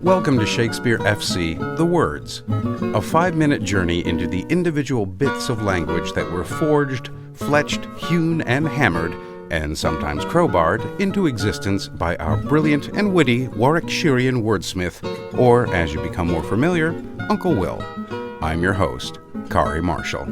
Welcome to Shakespeare FC, The Words, a 5-minute journey into the individual bits of language that were forged, fletched, hewn, and hammered, and sometimes crowbarred, into existence by our brilliant and witty Warwickshirean wordsmith, or, as you become more familiar, Uncle Will. I'm your host, Kari Marshall.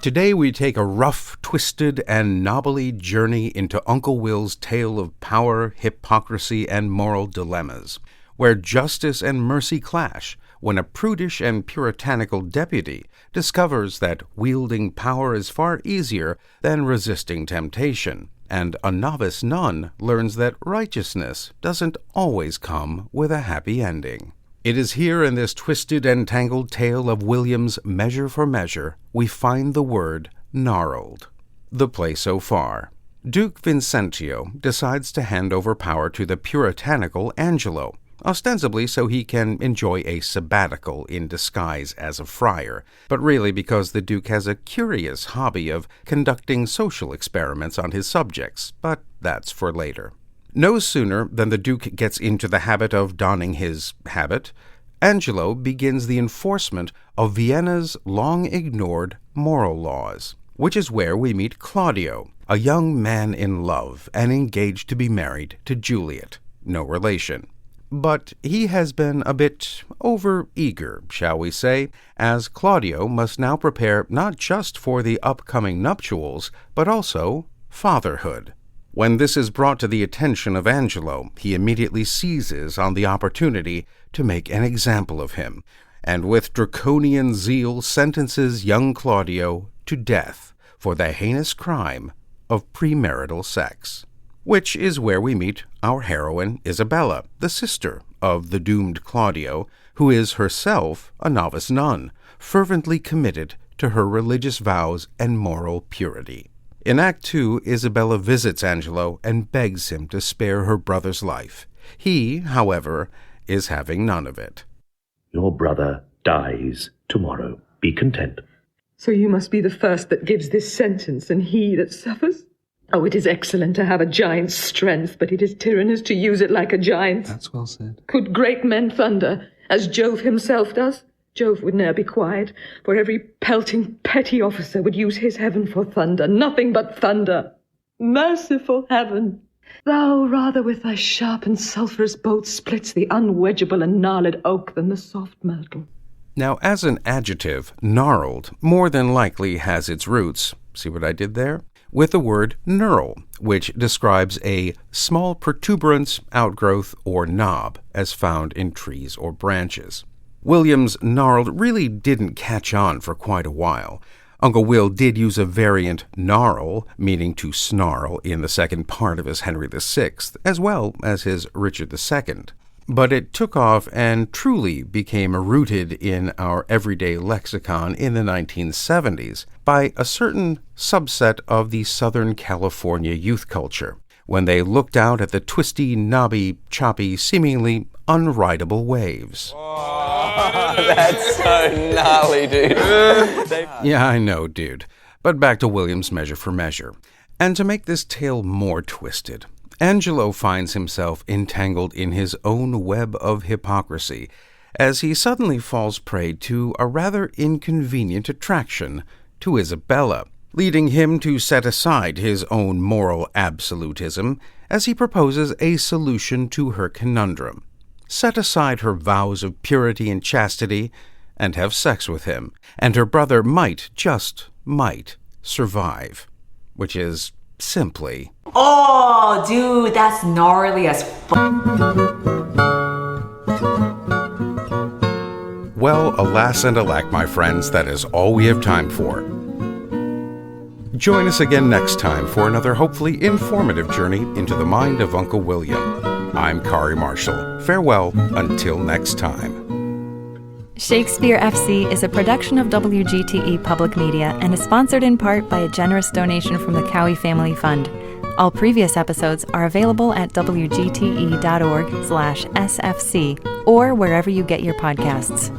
Today we take a rough, twisted, and knobbly journey into Uncle Will's tale of power, hypocrisy, and moral dilemmas, where justice and mercy clash when a prudish and puritanical deputy discovers that wielding power is far easier than resisting temptation, and a novice nun learns that righteousness doesn't always come with a happy ending. It is here in this twisted and tangled tale of William's Measure for Measure we find the word gnarled. The play so far. Duke Vincentio decides to hand over power to the puritanical Angelo, ostensibly so he can enjoy a sabbatical in disguise as a friar, but really because the Duke has a curious hobby of conducting social experiments on his subjects, but that's for later. No sooner than the Duke gets into the habit of donning his habit, Angelo begins the enforcement of Vienna's long-ignored moral laws, which is where we meet Claudio, a young man in love and engaged to be married to Juliet, no relation. But he has been a bit over-eager, shall we say, as Claudio must now prepare not just for the upcoming nuptials, but also fatherhood. When this is brought to the attention of Angelo, he immediately seizes on the opportunity to make an example of him, and with draconian zeal sentences young Claudio to death for the heinous crime of premarital sex. Which is where we meet our heroine Isabella, the sister of the doomed Claudio, who is herself a novice nun, fervently committed to her religious vows and moral purity. In Act 2, Isabella visits Angelo and begs him to spare her brother's life. He, however, is having none of it. Your brother dies tomorrow. Be content. So you must be the first that gives this sentence, and he that suffers? Oh, it is excellent to have a giant's strength, but it is tyrannous to use it like a giant. That's well said. Could great men thunder, as Jove himself does? Jove would ne'er be quiet, for every pelting petty officer would use his heaven for thunder, nothing but thunder. Merciful heaven! Thou rather with thy sharp and sulphurous bolt splits the unwedgeable and gnarled oak than the soft myrtle. Now, as an adjective, gnarled more than likely has its roots, see what I did there? With the word knurl, which describes a small protuberance, outgrowth, or knob, as found in trees or branches. William's gnarled really didn't catch on for quite a while. Uncle Will did use a variant gnarl, meaning to snarl, in the second part of his Henry VI, as well as his Richard II. But it took off and truly became rooted in our everyday lexicon in the 1970s by a certain subset of the Southern California youth culture, when they looked out at the twisty, knobby, choppy, seemingly unrideable waves. Oh, that's so gnarly, dude. Yeah, I know, dude. But back to William's Measure for Measure. And to make this tale more twisted, Angelo finds himself entangled in his own web of hypocrisy as he suddenly falls prey to a rather inconvenient attraction to Isabella, leading him to set aside his own moral absolutism as he proposes a solution to her conundrum. Set aside her vows of purity and chastity and have sex with him, and her brother might, just might, survive, which is simply... Oh, dude, that's gnarly as Well, alas and alack, my friends, that is all we have time for. Join us again next time for another hopefully informative journey into the mind of Uncle William. I'm Kari Marshall. Farewell until next time. Shakespeare FC is a production of WGTE Public Media and is sponsored in part by a generous donation from the Cowie Family Fund. All previous episodes are available at wgte.org/sfc or wherever you get your podcasts.